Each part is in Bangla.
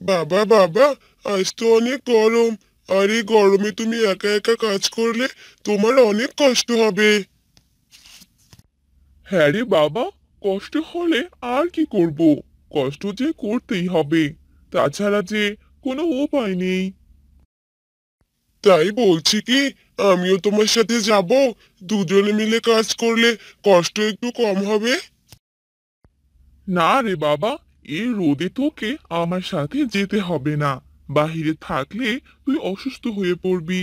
বাবা বাবা, আজ তো অনেক গরম। আর এই গরমে তুমি একা একা কাজ করলে তোমার অনেক কষ্ট হবে। হ্যাঁ রে বাবা, কষ্ট হলে আর কি করব? কষ্ট যে করতেই হবে, তাছাড়া যে কোনো উপায় নেই। তাই বলছি কি, আমিও তোমার সাথে যাব। দুজনে মিলে কাজ করলে কষ্ট একটু কম হবে। না রে বাবা, এই রোদে তোকে আমার সাথে যেতে হবে না। বাহিরে থাকলে তুই অসুস্থ হয়ে পড়বি।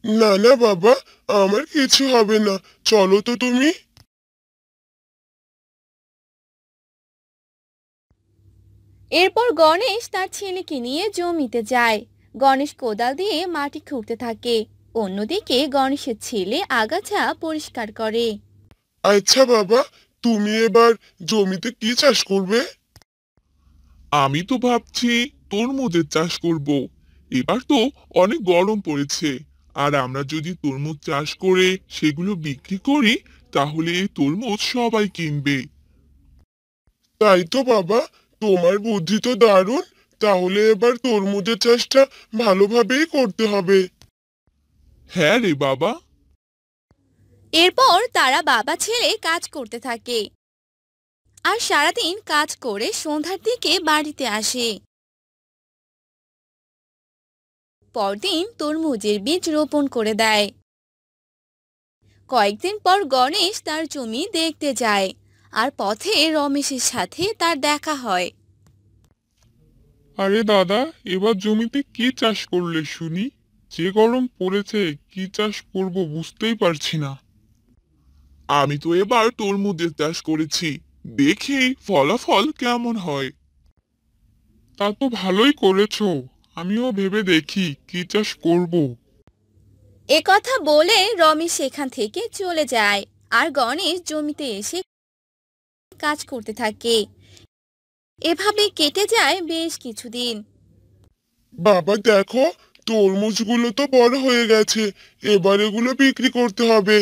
না না বাবা, আমার কিছু হবে না। চলো তো তুমি। এরপর গণেশ তার ছেলেকে নিয়ে জমিতে যায়। গণেশ কোদাল দিয়ে মাটি খুঁড়তে থাকে। অন্যদিকে গণেশের ছেলে আগাছা পরিষ্কার করে। আচ্ছা বাবা, তুমি এবার জমিতে কি চাষ করবে? আমি তো ভাবছি তরমুজের চাষ করব। এবার তো অনেক গরম পড়েছে, আর আমরা যদি তরমুজ চাষ করে সেগুলো বিক্রি করি, তাহলে এই তরমুজ সবাই কিনবে। তাই তো বাবা, তোমার বুদ্ধি তো দারুণ। তাহলে এবার তরমুজের চাষটা ভালোভাবেই করতে হবে। হ্যাঁ রে বাবা। এরপর তারা বাবা ছেলে কাজ করতে থাকে আর সারাদিন কাজ করে সন্ধ্যার দিকে বাড়িতে আসে। পরদিন তরমুজের বীজ রোপণ করে দেয়। কয়েকদিন পর গণেশ তার জমি দেখতে যায় আর পথে রমেশের সাথে তার দেখা হয়। আরে দাদা, এবার জমিতে কি চাষ করলে শুনি? যে গরম পড়েছে, কি চাষ করব বুঝতেই পারছি না। আমি তো এবার তরমুজের চাষ করেছি, দেখি ফলাফল কেমন হয়। তা তো ভালোই করেছো। আমিও ভেবে দেখি কি চাষ করব। এ কথা বলে রমেশ সেখান থেকে চলে যায় আর গণেশ জমিতে এসে কাজ করতে থাকে। এভাবে কেটে যায় বেশ কিছুদিন। বাবা দেখো, তরমুজগুলো তো বড় হয়ে গেছে। এবার এগুলো বিক্রি করতে হবে।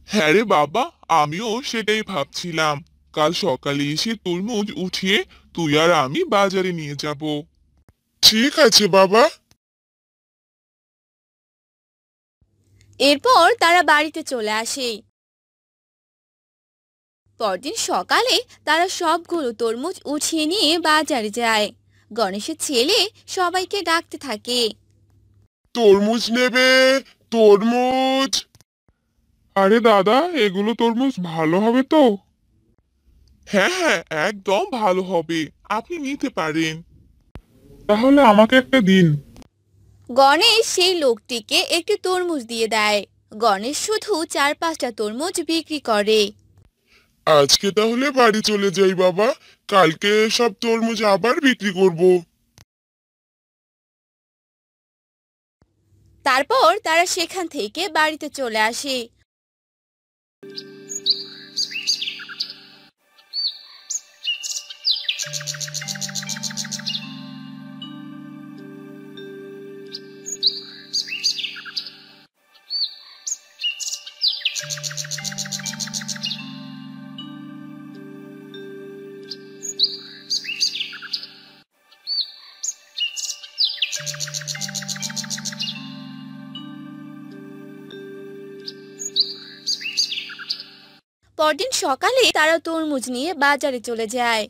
হ্যাঁ রে বাবা, আমিও সেটাই ভাবছিলাম। কাল সকালে এসে তরমুজ উঠিয়ে তুই আর আমি বাজারে নিয়ে যাব। ঠিক আছে বাবা। এরপর তারা বাড়িতে চলে আসে। পরদিন সকালে তারা সবগুলো তরমুজ উঠিয়ে নিয়ে বাজারে যায়। গণেশের ছেলে সবাইকে ডাকতে থাকে। তরমুজ নেবে? তরমুজ। আরে দাদা, এগুলো তরমুজ ভালো হবে তো? হ্যাঁ হ্যাঁ, একদম ভালো হবে। আপনি নিতে পারেন। তাহলে আমাকে একটা দিন। গণেশ সেই লোকটিকে একটি তরমুজ দিয়ে দেয়। গণেশ শুধু 4-5টা তরমুজ বিক্রি করে। আজকে তাহলে বাড়ি চলে যাই বাবা। কালকে সব তরমুজ আবার বিক্রি করব। তারপর তারা সেখান থেকে বাড়িতে চলে আসে। পরদিন সকালে তারা তরমুজ নিয়ে বাজারে চলে যায়।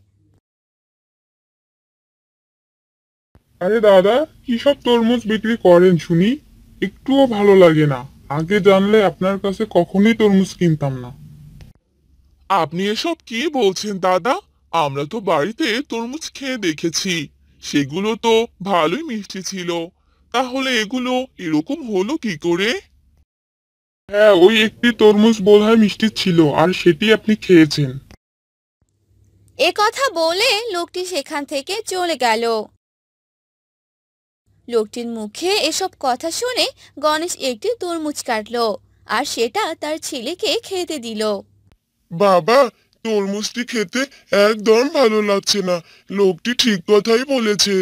আরে দাদা, কি সব তরমুজ বিক্রি করেন শুনি? একটুও ভালো লাগে না। আগে জানলে আপনার কাছে কখনোই তরমুজ কিনতাম না। আপনি এসব কি বলছেন দাদা? আমরা তো বাড়িতে তরমুজ খেয়ে দেখেছি, সেগুলো তো ভালোই মিষ্টি ছিল। তাহলে এগুলো এরকম হলো কি করে? হ্যাঁ, ওই একটি তরমুজ বোধহয় মিষ্টি ছিল, আর সেটি আপনি খেয়েছেন। এ কথা বলে লোকটি সেখান থেকে চলে গেল। লোকটির মুখে এসব কথা শুনে গণেশ একটি তরমুজ কাটলো আর সেটা তার ছেলেকে খেতে দিল। বাবা, তরমুজটি খেতে একদম ভালো লাগছে না। লোকটি ঠিক কথাই বলেছে।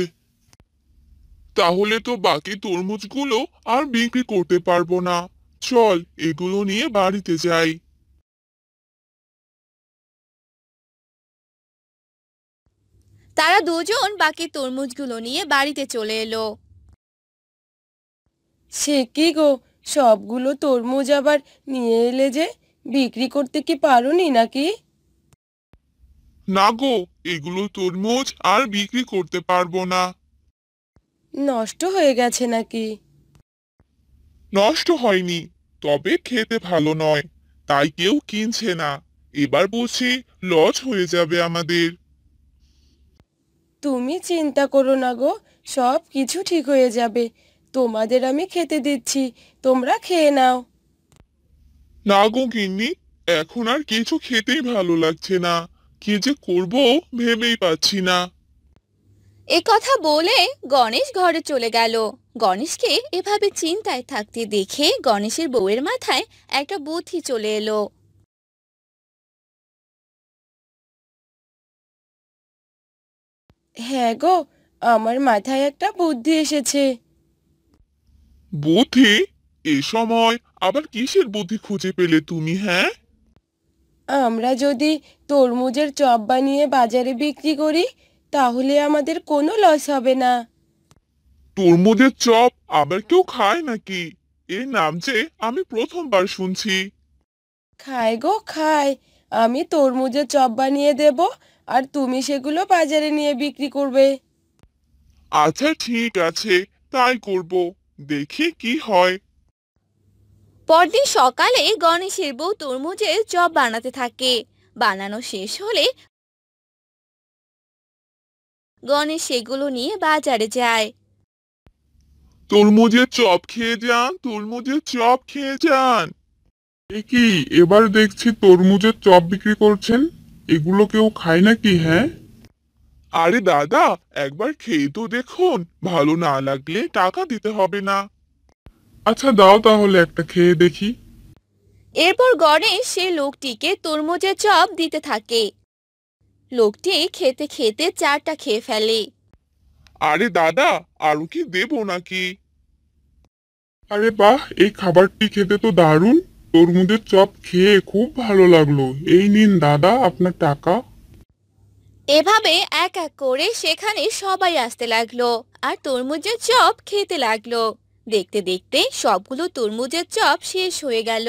তাহলে তো বাকি তরমুজগুলো আর বিক্রি করতে পারবো না। চল, এগুলো নিয়ে বাড়িতে যাই। তারা দুজন বাকি তরমুজগুলো নিয়ে বাড়িতে চলে এলো। সে কি গো, সবগুলো তরমুজ আবার নিয়ে এলে যে? বিক্রি করতে কি পারোনি নাকি? না গো, এগুলো তরমুজ আর বিক্রি করতে পারবো না। নষ্ট হয়ে গেছে নাকি? নষ্ট হয়নি, তবে খেতে ভালো নয়, তাই কেউ কিনছে না। এবার বলছি লস হয়ে যাবে আমাদের। তুমি চিন্তা করো না গো, সব কিছু ঠিক হয়ে যাবে। তোমাদের আমি খেতে দিচ্ছি, তোমরা খেয়ে নাও। না গো গিন্নি, এখন আর কিছু খেতেই ভালো লাগছে না। কি যে করব ভেবেই পাচ্ছি না। এ কথা বলে গণেশ ঘরে চলে গেল। গণেশকে এভাবে চিন্তায় থাকতে দেখে গণেশের বউয়ের মাথায় একটা বুদ্ধি চলে এলো। হ্যাঁ গো, আমার মাথায় একটা বুদ্ধি এসেছে। বুদ্ধি? এ সময় আবার কিসের বুদ্ধি খুঁজে পেলে তুমি, হ্যাঁ? আমরা যদি তরমুজের চপ বানিয়ে বাজারে বিক্রি করি, তাহলে আমাদের কোনো লস হবে না। তরমুজের চপ আবার কেউ খায় নাকি? এর নাম যে আমি প্রথমবার শুনছি। খায় গো খায়। আমি তরমুজের চপ বানিয়ে দেব, আর তুমি সেগুলো বাজারে নিয়ে বিক্রি করবে। আচ্ছা ঠিক আছে, তাই করব। দেখি কি হয়। পরদিন সকালে গণেশের বউ তরমুজের চপ বানাতে থাকে। বানানো শেষ হলে গণেশ সেগুলো নিয়ে বাজারে যায়। তরমুজের চপ খেয়ে যান, তরমুজের চপ খেয়ে যান। এ কি, এবার দেখছি তরমুজের চপ বিক্রি করছেন। এগুলো কেউ খায় নাকি, হ্যাঁ? আরে দাদা, একবার খেয়ে তো দেখুন, ভালো না লাগলে টাকা দিতে হবে না। আচ্ছা দাও তাহলে একটা খেয়ে দেখি। এরপর গণেশ সে লোকটিকে তরমুজের চপ দিতে থাকে। লোকটি খেতে খেতে চারটা খেয়ে ফেলে। আরে দাদা, আরো কি দেবো নাকি? আরে বাহ, এই খাবারটি খেতে তো দারুণ। তরমুজের চপ খেয়ে খুব ভালো লাগলো। এই নিন দাদা আপনার টাকা। এভাবে এক এক করে সেখানে সবাই আসতে লাগলো আর তরমুজের চপ খেতে লাগলো। দেখতে দেখতে সবগুলো তরমুজের চপ শেষ হয়ে গেল।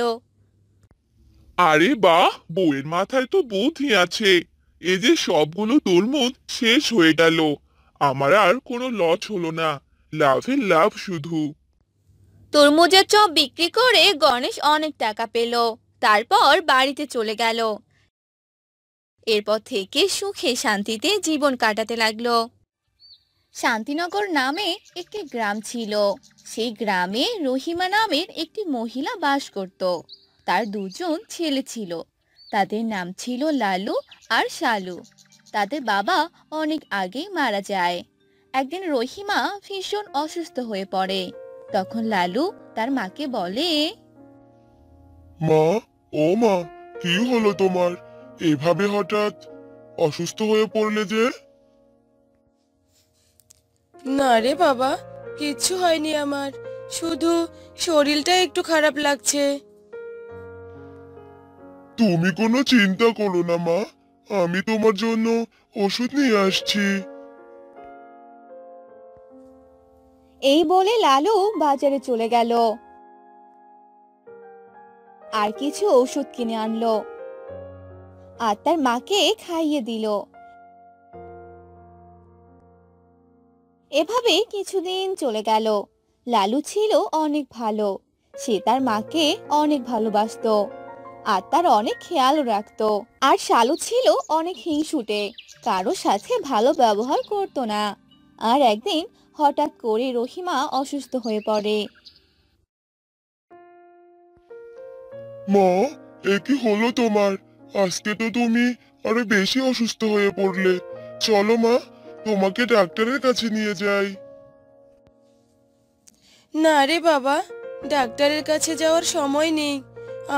আরে বাহ, বউয়ের মাথায় তো বুদ্ধি আছে। এই যে সবগুলো তরমুজ শেষ হয়ে গেল, আমার আর কোনো লস হলো না। লাভের লাভ শুধু। তরমুজের চপ বিক্রি করে গণেশ অনেক টাকা পেল। তারপর বাড়িতে চলে গেল। এরপর থেকে সুখে শান্তিতে জীবন কাটাতে লাগলো। শান্তিনগর নামে একটি গ্রাম ছিল। সেই গ্রামে রহিমা নামের একটি মহিলা বাস করত। তার দুজন ছেলে ছিল। তাদের নাম ছিল লালু আর শালু। তাদের বাবা অনেক আগেই মারা যায়। একদিন রহিমা ভীষণ অসুস্থ হয়ে পড়ে। তখন লালু তার মাকে বলে, মা, ও মা, কি হলো তোমার? এভাবে হঠাৎ অসুস্থ হয়ে পড়লে যে? না রে বাবা, কিচ্ছু হয়নি আমার, শুধু শরীরটা একটু খারাপ লাগছে। তুমি কোনো চিন্তা করো না মা, আমি তোমার জন্য ওষুধ নিয়ে আসছি। এই বলে লালু বাজারে চলে গেল আর কিছু ওষুধ কিনে আনলো আর তার মাকে খাইয়ে দিল। এভাবে কিছুদিন চলে গেল। লালু ছিল অনেক ভালো। সে তার মাকে অনেক ভালোবাসতো আর তার অনেক খেয়াল রাখতো। আর শালু ছিল অনেক হিংসুটে, কারো সাথে ভালো ব্যবহার করতো না। আর একদিন হঠাৎ করে রহিমা অসুস্থ হয়ে পড়ে। মা, এ কি হলো তোমার? আজকে তো তুমি আরো বেশি অসুস্থ হয়ে পড়লে। চলো মা, তোমাকে ডাক্তারের কাছে নিয়ে যাই। না রে বাবা, ডাক্তারের কাছে যাওয়ার সময় নেই।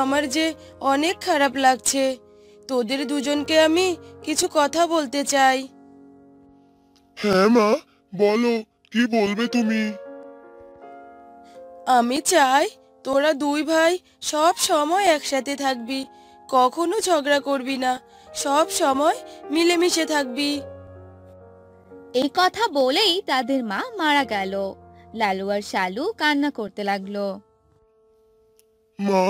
আমার যে অনেক খারাপ লাগছে। তোদের দুজনকে আমি কিছু কথা বলতে চাই। হ্যাঁ মা, বলো, কি বলবে তুমি? আমি চাই তোরা দুই ভাই সব সময় একসাথে থাকবি, কখনো ঝগড়া করবি না, সব সময় মিলেমিশে থাকবি। এই কথা বলেই তাদের মা মারা গেল। লালু আর শালু কান্না করতে লাগলো। মা,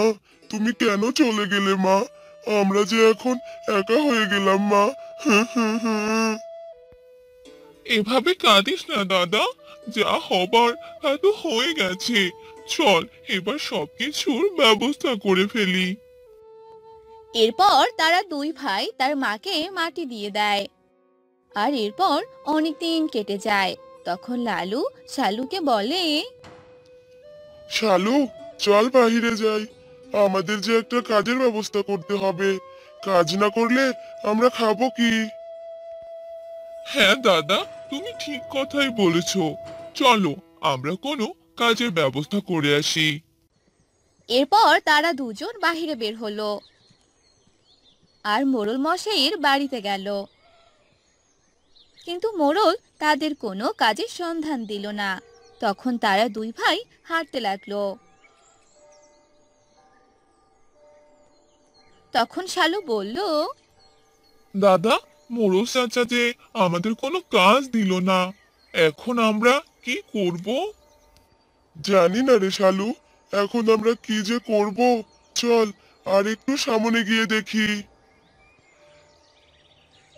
তুমি কেন চলে গেলে মা? আমরা যে এখন একা হয়ে গেলাম মা। এভাবে কাঁদিস না দাদা, যা হবার তা তো হয়ে গেছে। চল এবার সবকিছুর ব্যবস্থা করে ফেলি। এরপর তারা দুই ভাই তার মাকে মাটি দিয়ে দেয়। আর এরপর অনেক দিন কেটে যায়। তখন লালু শালুকে বলে, শালু, চল বাহিরে যাই। আমাদের যে একটা কাজের ব্যবস্থা করতে হবে। কাজ না করলে আমরা খাবো কি? হ্যাঁ দাদা, তুমি ঠিক কথাই বলেছো। চলো আমরা কোনো কাজের ব্যবস্থা করে আসি। এরপর তারা দুজন বাহিরে বের হলো আর মোড়ল মশাইয়ের বাড়িতে গেল। কিন্তু মোড়ল তাদের কোনো কাজের সন্ধান দিল না। তখন তারা দুই ভাই হাঁটতে লাগলো। তখন শালু বলল, দাদা, মোড়ল চাচা যে আমাদের কোনো কাজ দিল না, এখন আমরা কি করব? জানি না রে শালু, এখন আমরা কি যে করব। চল আর একটু সামনে গিয়ে দেখি।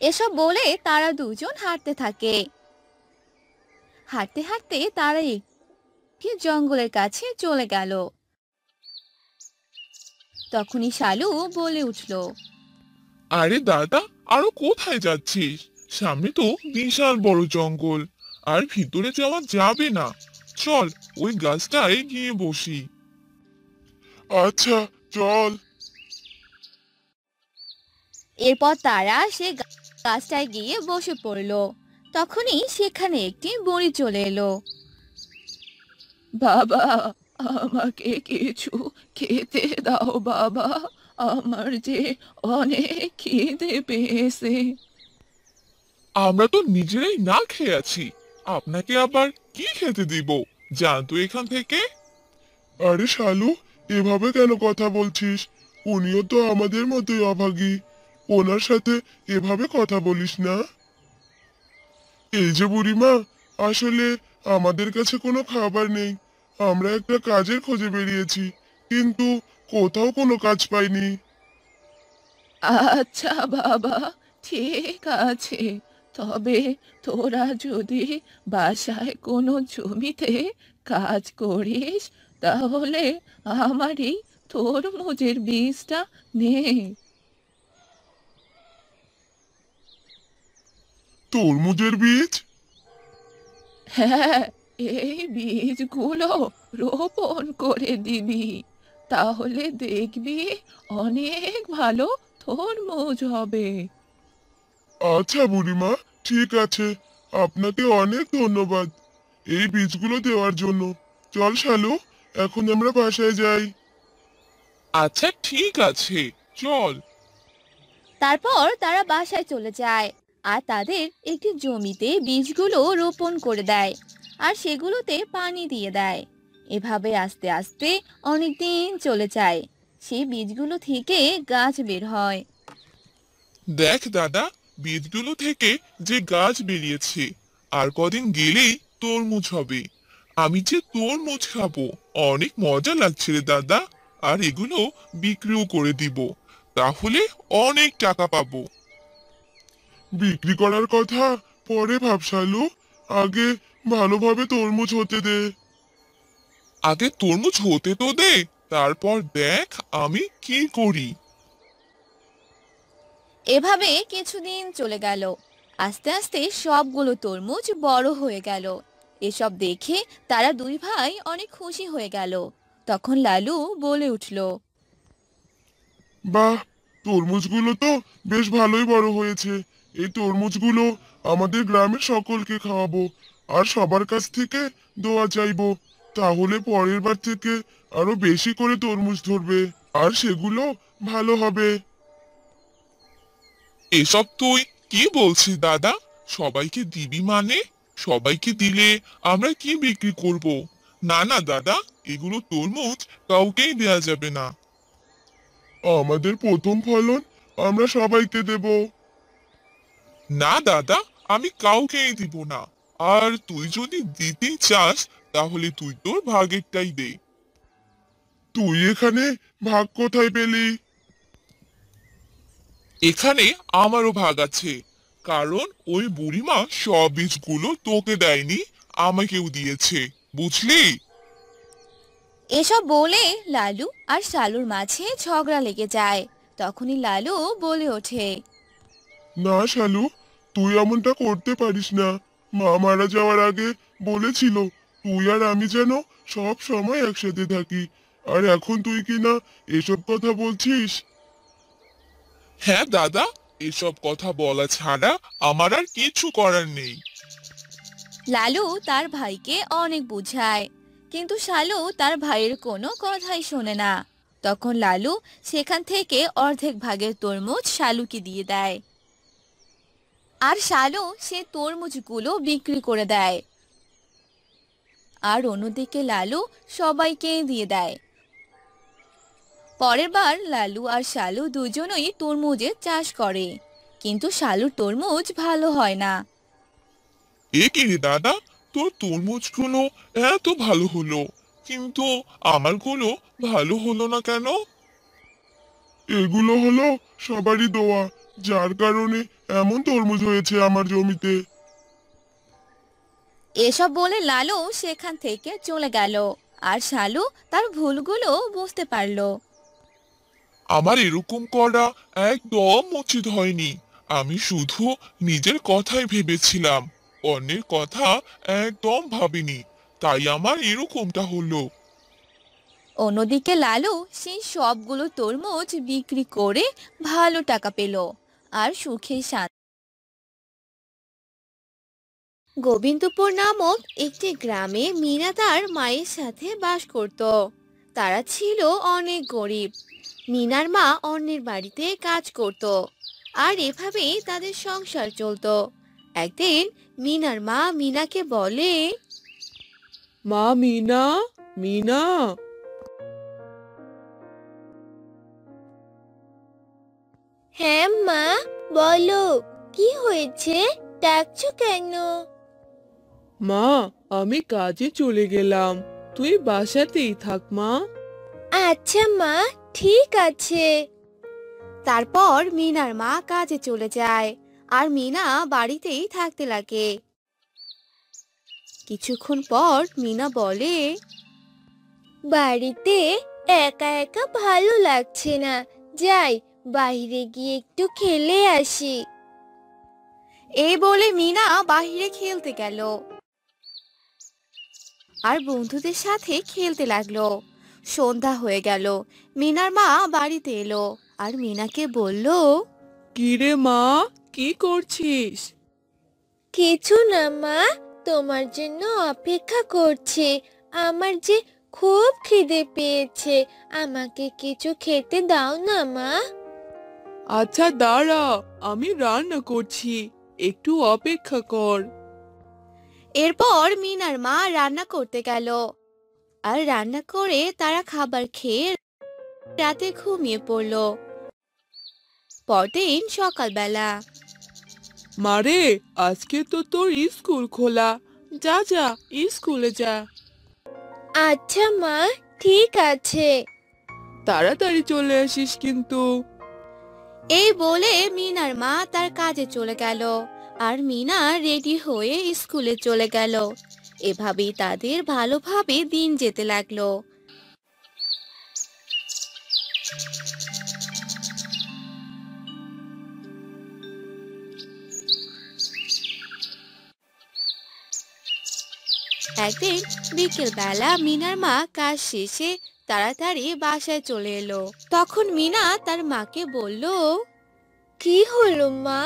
এসব বলে তারা দুজন হাঁটতে থাকে। হাঁটতে হাঁটতে তারা একটি জঙ্গলের কাছে চলে গেল। তখনই শালু বলে উঠল, আরে দাদা, আরো কোথায় যাচ্ছিস? সামনে তো বিশাল বড় জঙ্গল, আর ভিতরে যাওয়া যাবে না। চল ওই গাছটায় গিয়ে বসি। আচ্ছা, চল। এরপর তারা সে গাছটায় গিয়ে বসে পড়লো। তখনই সেখানে একটি বুড়ি চলে এলো। বাবা, আমাকে কিছু খেতে দাও বাবা, আমার যে অনেক খিদে পেয়েছে। আমরা তো নিজেরাই না খেয়ে আছি, আপনাকে আবার কি খেতে দিব? যান তো এখান থেকে। আরে শালু, এভাবে কেন কথা বলছিস? উনিও তো আমাদের মতোই অভাগী। ওনার সাথে এভাবে কথা বলিস না। এই যে বুড়িমা, আসলে আমাদের কাছে কোনো খাবার নেই। আমরা একটা কাজের খোঁজে বেরিয়েছি, কিন্তু কোথাও কোনো কাজ পাইনি। আচ্ছা বাবা, ঠিক আছে। তবে তোরা যদি বাসায় কোনো জমিতে কাজ করিস, তাহলে আমারই তরমুজের বীজটা নে। তরমুজের বীজ? হ্যাঁ, এই বীজগুলো রোপণ করে দিবি, তাহলে দেখবি অনেক ভালো তরমুজ হবে। আচ্ছা বুড়িমা, ঠিক আছে। আপনাকে অনেক ধন্যবাদ এই বীজগুলো দেওয়ার জন্য। চল শালু, এখন আমরা বাসায় যাই। আচ্ছা ঠিক আছে, চল। তারপর তারা বাসায় চলে যায় আর তাদের একটি জমিতে বীজগুলো রোপণ করে দেয় আর সেগুলোতে পানি দিয়ে দেয়। এভাবে আস্তে আস্তে অনেক দিন চলে যায়। সেই বীজগুলো থেকে গাছ বের হয়। দেখ দাদা, বীজগুলো থেকে যে গাছ বেরিয়েছে, আর কদিন গেলেই তরমুজ হবে। আমি যে তরমুজ খাবো, অনেক মজা লাগছে রে দাদা। আর এগুলো বিক্রিও করে দিব, তাহলে অনেক টাকা পাবো। বিক্রি করার কথা পরে ভাবসালু, আগে ভালোভাবে তরমুজ হতে দে। আগে তরমুজ হতে তো দে, তারপর দেখ আমি কি করি। এভাবে কিছুদিন চলে গেল। আস্তে আস্তে সবগুলো তরমুজ বড় হয়ে গেল। এসব দেখে তারা দুই ভাই অনেক খুশি হয়ে গেল। তখন লালু বলে উঠল, বাহ, তরমুজগুলো তো বেশ ভালোই বড় হয়েছে। এই তরমুজগুলো আমাদের গ্রামের সকলকে খাওয়াবো, আর সবার কাছ থেকে দোয়া চাইবো। তাহলে পরের বার থেকে আরো বেশি করে তরমুজ ধরবে, আর সেগুলো ভালো হবে। এসব তুই কি বলছিস দাদা? সবাইকে দিবি মানে? সবাইকে দিলে আমরা কি বিক্রি করব? না না দাদা, এগুলো তরমুজ কাউকেই দেয়া যাবে না। আমাদের প্রথম ফলন আমরা সবাইকে দেব। না দাদা, আমি কাউকেই দিব না। আর তুই যদি দিতেই চাস তাহলে তুই তোর ভাগেরটাই দে। তুই এখানে ভাগ কোথায় পেলি? এখানে আমারও ভাগ আছে, কারণ ওই বুড়িমা সব বীজগুলো তোকে দেয়নি, আমাকেও দিয়েছে, বুঝলি? এসব বলে লালু আর শালুর মাঝে ঝগড়া লেগে যায়। তখনই লালু বলে ওঠে, না শালু, তুই এমনটা করতে পারিস না। মা মারা যাওয়ার আগে বলেছিল তুই আর আমি যেন সব সময় একসাথে থাকি, আর এখন তুই কিনা এসব কথা বলছিস। হ্যাঁ দাদা, এসব কথা বলা ছাড়া আমার আর কিছু করার নেই। লালু তার ভাইকে অনেক বুঝায়, কিন্তু শালু তার ভাইয়ের কোনো কথাই শোনে না। তখন লালু সেখান থেকে অর্ধেক ভাগের তরমুজ শালুকে দিয়ে দেয়, আর শালু সে তরমুজগুলো বিক্রি করে দেয়। আর অন্যদিকে লালু সবাইকে দিয়ে দেয়। পরের বার লালু আর শালু দুজনেই তরমুজের চাষ করে, কিন্তু শালুর তরমুজ ভালো হয় না। এ কি রে দাদা, তোর তরমুজগুলো এত ভালো হলো, কিন্তু আমারগুলো ভালো হলো না কেন? এগুলো হলো সবারই দোয়া, যার কারণে এমন তরমুজ হয়েছে আমার জমিতে। এসব বলে লালু সেখান থেকে চলে গেল, আর শালু তার ভুলগুলো বুঝতে পারলো। আমার এরকম করা একদম উচিত হয়নি। আমি শুধু নিজের কথাই ভেবেছিলাম, অন্যের কথা একদম ভাবিনি, তাই আমার এরকমটা হলো। অন্যদিকে লালু সেই সবগুলো তরমুজ বিক্রি করে ভালো টাকা পেল, আর সুখে শান্তি। গোবিন্দপুর নামক একটি গ্রামে মিনা তার মায়ের সাথে বাস করত। তারা ছিল অনেক গরিব। মিনার মা অন্যের বাড়িতে কাজ করত, আর এভাবেই তাদের সংসার চলতো। একদিন মিনার মা মিনাকে বলে, মা মিনা, মিনা। হ্যাঁ মা, বলো, কি হয়েছে, ডাকছো কেন? মা, আমি কাজে চলে গেলাম, তুই বাসাতেই থাক মা। আচ্ছা মা, ঠিক আছে। তারপর মিনার মা কাজে চলে যায়, আর মিনা বাড়িতেই থাকতে লাগে। কিছুক্ষণ পর মিনা বলে, বাড়িতে একা একা ভালো লাগছে না, যাই বাইরে গিয়ে একটু খেলে আসি। এই বলে মিনা বাইরে খেলতে গেল, আর বন্ধুদের সাথে খেলতে লাগলো। সন্ধ্যা হয়ে গেল। মিনার মা বাড়িতে এলো, আর মিনাকে বলল, কিরে মা, কি করছিস? কিছু না মা, তোমার জন্য অপেক্ষা করছি। আমার যে খুব খিদে পেয়েছে, আমাকে কিছু খেতে দাও না মা। আচ্ছা দাঁড়া, আমি রান্না করছি, একটু অপেক্ষা কর। এরপর মিনার মা রান্না করতে গেল, আর রান্না করে তারা খাবার খেয়ে রাতে ঘুমিয়ে পড়ল। পরদিন সকালবেলা, মারে, আজকে তো তোর স্কুল খোলা, যা যা, স্কুলে যা। আচ্ছা মা, ঠিক আছে। তাড়াতাড়ি চলে আসিস কিন্তু। এই বলে মিনার মা তার কাজে চলে গেল, আর মিনা রেডি হয়ে স্কুলে চলে গেল। এভাবেই তাদের ভালোভাবে দিন যেতে লাগলো। একদিন বিকেল বেলা মিনার মা কাজ শেষে তাড়াতাড়ি বাসায় চলে এলো। তখন মিনা তার মাকে বলল, কি হলো মা,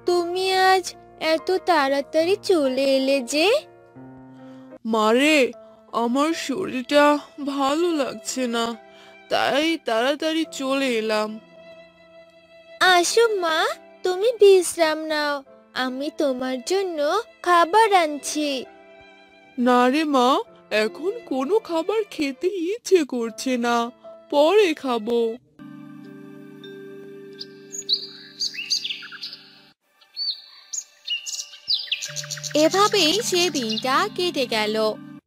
তুমি আজ এত তাড়াতাড়ি চলে এলে যে? মারে, আমার শরীরটা ভালো লাগছে না, তাই তাড়াতাড়ি চলে এলাম। আসো মা, তুমি বিশ্রাম নাও, আমি তোমার জন্য খাবার আনছি। না রে মা, এখন কোনো খাবার খেতে ইচ্ছে করছে না, পরে খাবো। এভাবেই সে দিনটা কেটে গেল।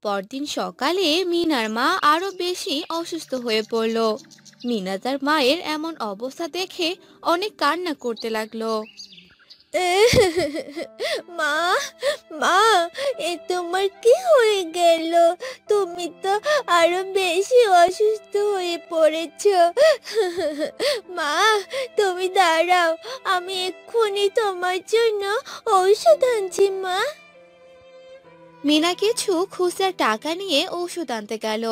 পরদিন সকালে মিনার মা আরো বেশি অসুস্থ হয়ে পড়ল। মিনা তার মায়ের এমন অবস্থা দেখে অনেক কান্না করতে লাগলো। মা, মা, তোমার কি হয়ে গেল? তুমি তো আরো বেশি অসুস্থ হয়ে পড়েছো। মা, তুমি দাঁড়াও, আমি এক্ষুনি তোমার জন্য ঔষধ আনছি। মা। মিনা কিছু খুচরা টাকা নিয়ে ঔষধ আনতে গেল।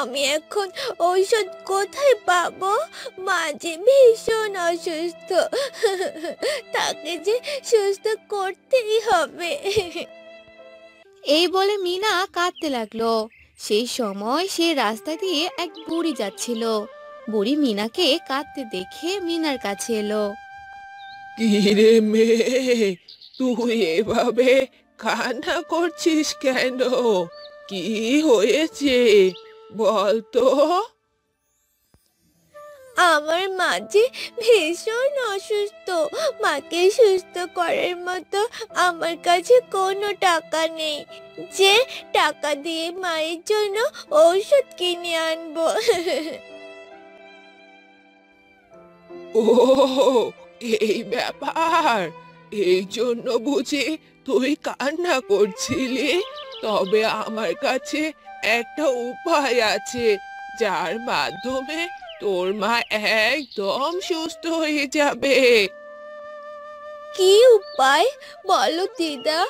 আমি এখন ঔষধ কোথায় পাবো? মা যে ভীষণ অসুস্থ, তাকে যে সুস্থ করতেই হবে। এই বলে মিনা কাঁদতে লাগলো। সেই সময় সে রাস্তা দিয়ে এক বুড়ি যাচ্ছিল। বুড়ি মিনাকে কাঁদতে দেখে মিনার কাছে এলো। কি রে মেয়ে, তুই এভাবে কান্না করছিস কেন? কি হয়েছে বল তো? আমার মা যে ভীষণ অসুস্থ, মাকে সুস্থ করার মতো আমার কাছে কোনো টাকা নেই যে টাকা দিয়ে মায়ের জন্য ঔষধ কিনে আনবো। ও, এই ব্যাপার! এই জন্য বুঝি তুই কান্না করছিলি? তবে আমার কাছে একটা উপায় আছে, যার মাধ্যমে তোর মা একদম সুস্থ হয়ে যাবে। কি উপায় বলো দিদা,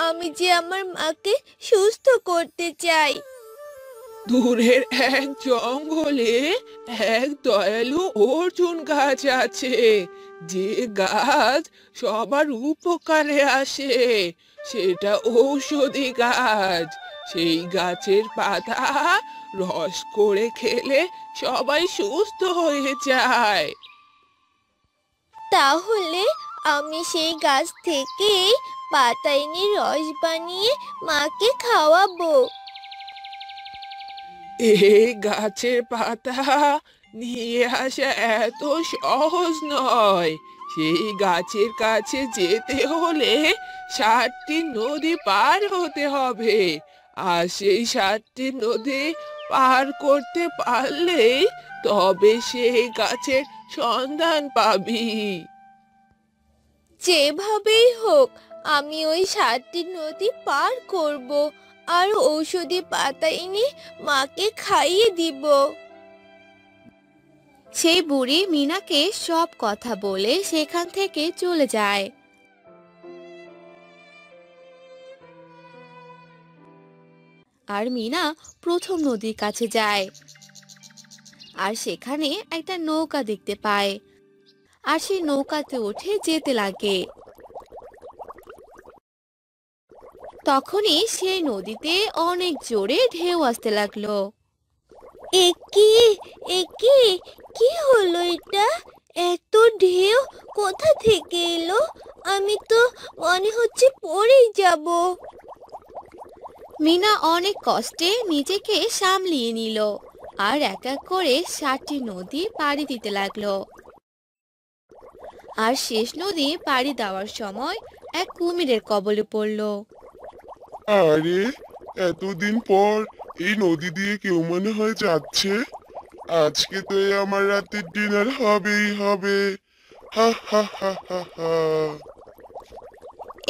আমি যে আমার মাকে সুস্থ করতে চাই। দূরের এক জঙ্গলে এক দয়ালু অর্জুন গাছ আছে, যে গাছ সবার উপকারে আসে। সেটা ঔষধি গাছ। সেই গাছের পাতা রস করে খেলে সবাই সুস্থ হয়ে যায়। তাহলে আমি সেই গাছ থেকে পাতা এনে রস বানিয়ে মাকে খাওয়াবো। এই গাছের পাতা নিয়ে আসা এত সহজ নয়। সেই গাছের কাছে যেতে হলে 7টি নদী পার হতে হবে। আর সেই 7টি নদী পার করতে পারলেই তবে সেই গাছের সন্ধান পাবি। যেভাবেই হোক আমি ওই 7টি নদী পার করব আর ঔষধি পাতা এনে মাকে খাইয়ে দিব। সেই বুড়ি মিনাকে সব কথা বলে সেখান থেকে চলে যায়। আর মিনা প্রথম নদীর কাছে যায় আর সেখানে একটা নৌকা দেখতে পায়। আর সেই নৌকাতে উঠে যেতে লাগে। তখনই সেই নদীতে অনেক জোরে ঢেউ আসতে লাগলো। একি, একি, কি হলো এটা? এত ঢেউ কোথা থেকে এলো? আমি তো মনে হচ্ছে পড়েই যাব। মিনা অনেক কষ্টে নিজেকে সামলিয়ে নিল আর এক এক করে 7টি নদী পাড়ি দিতে লাগলো। আর শেষ নদী পাড়ি দেওয়ার সময় এক কুমিরের কবলে পড়লো। আরে, এতদিন পর এই নদী দিয়ে কেউ মনে হয় যাচ্ছে। আজকে তো আমার রাতের ডিনার হবেই হবে। হা হা হা হা হা।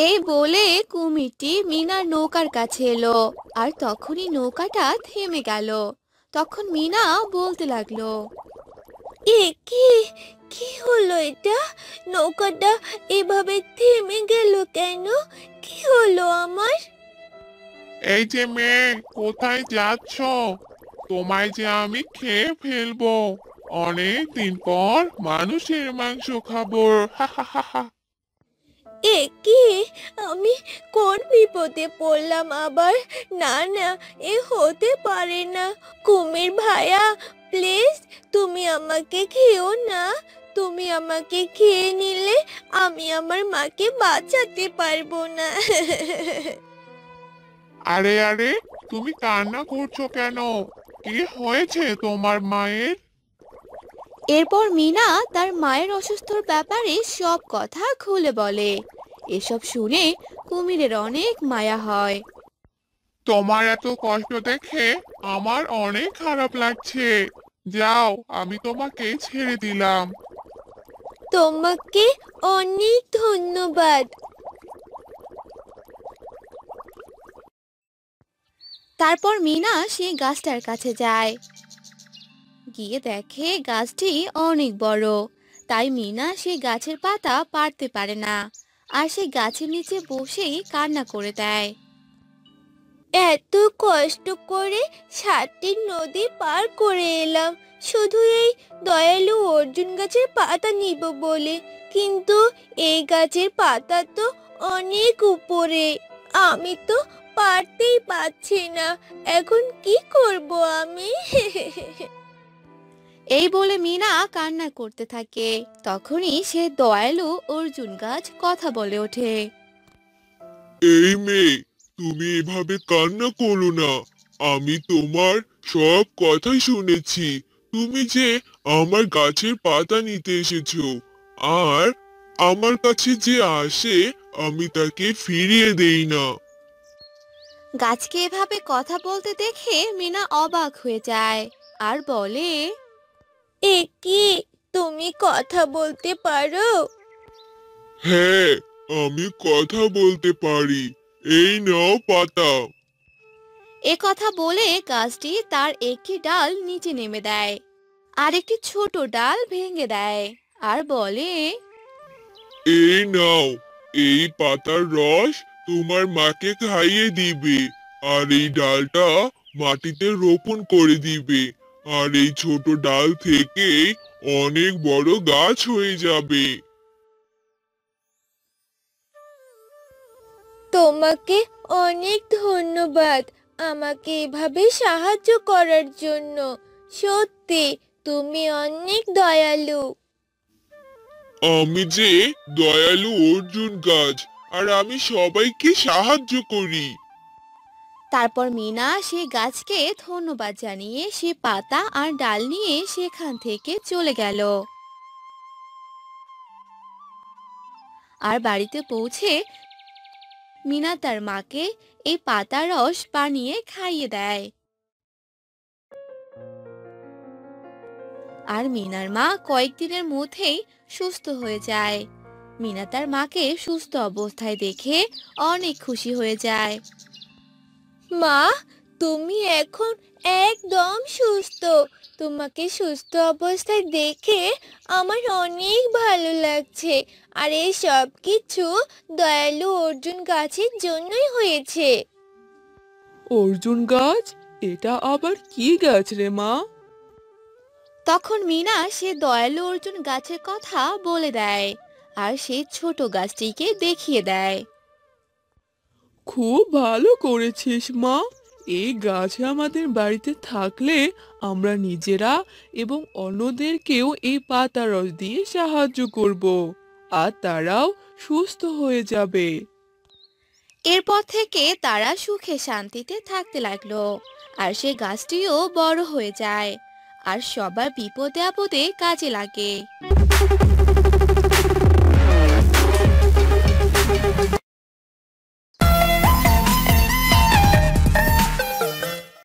এই বলে কুমিরটি মিনার নৌকার কাছে এলো আর তখনই নৌকাটা থেমে গেল। তখন মিনা বলতে লাগলো, এ কি, কি হলো এটা? নৌকাটা এভাবে থেমে গেল কেন? কি হলো আমার? এই যে মেয়ে, কোথায় যাচ্ছ? তোমায় যে আমি খেয়ে ফেলবো। অনেক দিন পর মানুষের মাংস খাবো, হা হা হা হা। এ কি, আমি কোন বিপদে পড়লাম আবার? না না, এ হতে পারে না। কুমির ভাইয়া, প্লিজ তুমি আমাকে খেও না। তুমি আমাকে খেয়ে নিলে আমি আমার মাকে বাঁচাতে পারবো না। আরে আরে, তুমি কান্না করছো কেন? কি হয়েছে তোমার মায়ের? এরপর মিনা তার মায়ের অসুস্থর ব্যাপারে সব কথা খুলে বলে। এসব শুনে কুমিরের অনেক মায়া হয়। তোমার এত কষ্ট দেখে আমার অনেক খারাপ লাগছে। যাও, আমি তোমাকে ছেড়ে দিলাম। তোমাকে অনেক ধন্যবাদ। তারপর মিনা সেই গাছটার কাছে যায়। গিয়ে দেখে গাছটি অনেক বড়। তাই মিনা সেই গাছের পাতা পারতে পারে না, আর সেই গাছের নিচে বসেই কান্না করে দেয়। এত কষ্ট করে 7টি নদী পার করে এলাম শুধু এই দয়ালু অর্জুন গাছের পাতা নিব বলে, কিন্তু এই গাছের পাতা তো অনেক উপরে। আমি তো পারতেই পারছি না। এখন কি করব আমি? এই বলে মিনা কান্না করতে থাকে। তখনই সে দয়ালু অর্জুন গাছ কথা বলে ওঠে। এই মেয়ে, তুমি এভাবে কান্না করো না। আমি তোমার সব কথাই শুনেছি। তুমি যে আমার গাছের পাতা নিতে এসেছো, আর আমার কাছে যে আসে আমি তাকে ফিরিয়ে দেই না। গাছকে এভাবে কথা বলতে দেখে মিনা অবাক হয়ে যায় আর বলে, এ কি, তুমি কথা বলতে পারো? হ্যাঁ, আমি কথা বলতে পারি। এই নাও পাতা। এ কথা বলে গাছটি তার একটি ডাল নিচে নেমে দেয়, আর একটি ছোট ডাল ভেঙে দেয়, আর বলে, এই নাও, এই পাতার রস তোমার মাকে খাইয়ে দিবে, আর এই ডালটা মাটিতে রোপণ করে দিবে, আর এই ছোট ডাল থেকে অনেক বড় গাছ হয়ে যাবে। তোমাকে অনেক ধন্যবাদ আমাকে এভাবে সাহায্য করার জন্য। সত্যি তুমি অনেক দয়ালু। আমি যে দয়ালু অর্জুন গাছ, আর আমি সবাইকে সাহায্য করি। তারপর মিনা সে গাছকে ধন্যবাদ জানিয়ে সে পাতা আর ডাল নিয়ে সেখান থেকে চলে গেল। আর বাড়িতে পৌঁছে মিনা তার মাকে এই পাতার রস বানিয়ে খাইয়ে দেয়। আর মিনার মা কয়েকদিনের মধ্যেই সুস্থ হয়ে যায়। মিনা তার মাকে সুস্থ অবস্থায় দেখে অনেক খুশি হয়ে যায়। মা, তুমি এখন একদম সুস্থ। তোমাকে সুস্থ অবস্থায় দেখে আমার অনেক ভালো লাগছে। আর এই সব কিছু দয়ালু অর্জুন গাছের জন্যই হয়েছে। অর্জুন গাছ? এটা আবার কি গাছ রে মা? তখন মিনা সে দয়ালু অর্জুন গাছের কথা বলে দেয়, আর সে ছোট গাছটিকে দেখিয়ে দেয়। খুব ভালো করেছিস মা। এই গাছ আমাদের বাড়িতে থাকলে আমরা নিজেরা এবং অন্যদেরকেও এই পাতা রস দিয়ে সাহায্য করব, আর তারাও সুস্থ হয়ে যাবে। এরপর থেকে তারা সুখে শান্তিতে থাকতে লাগলো। আর সে গাছটিও বড় হয়ে যায় আর সবার বিপদে আপদে কাজে লাগে।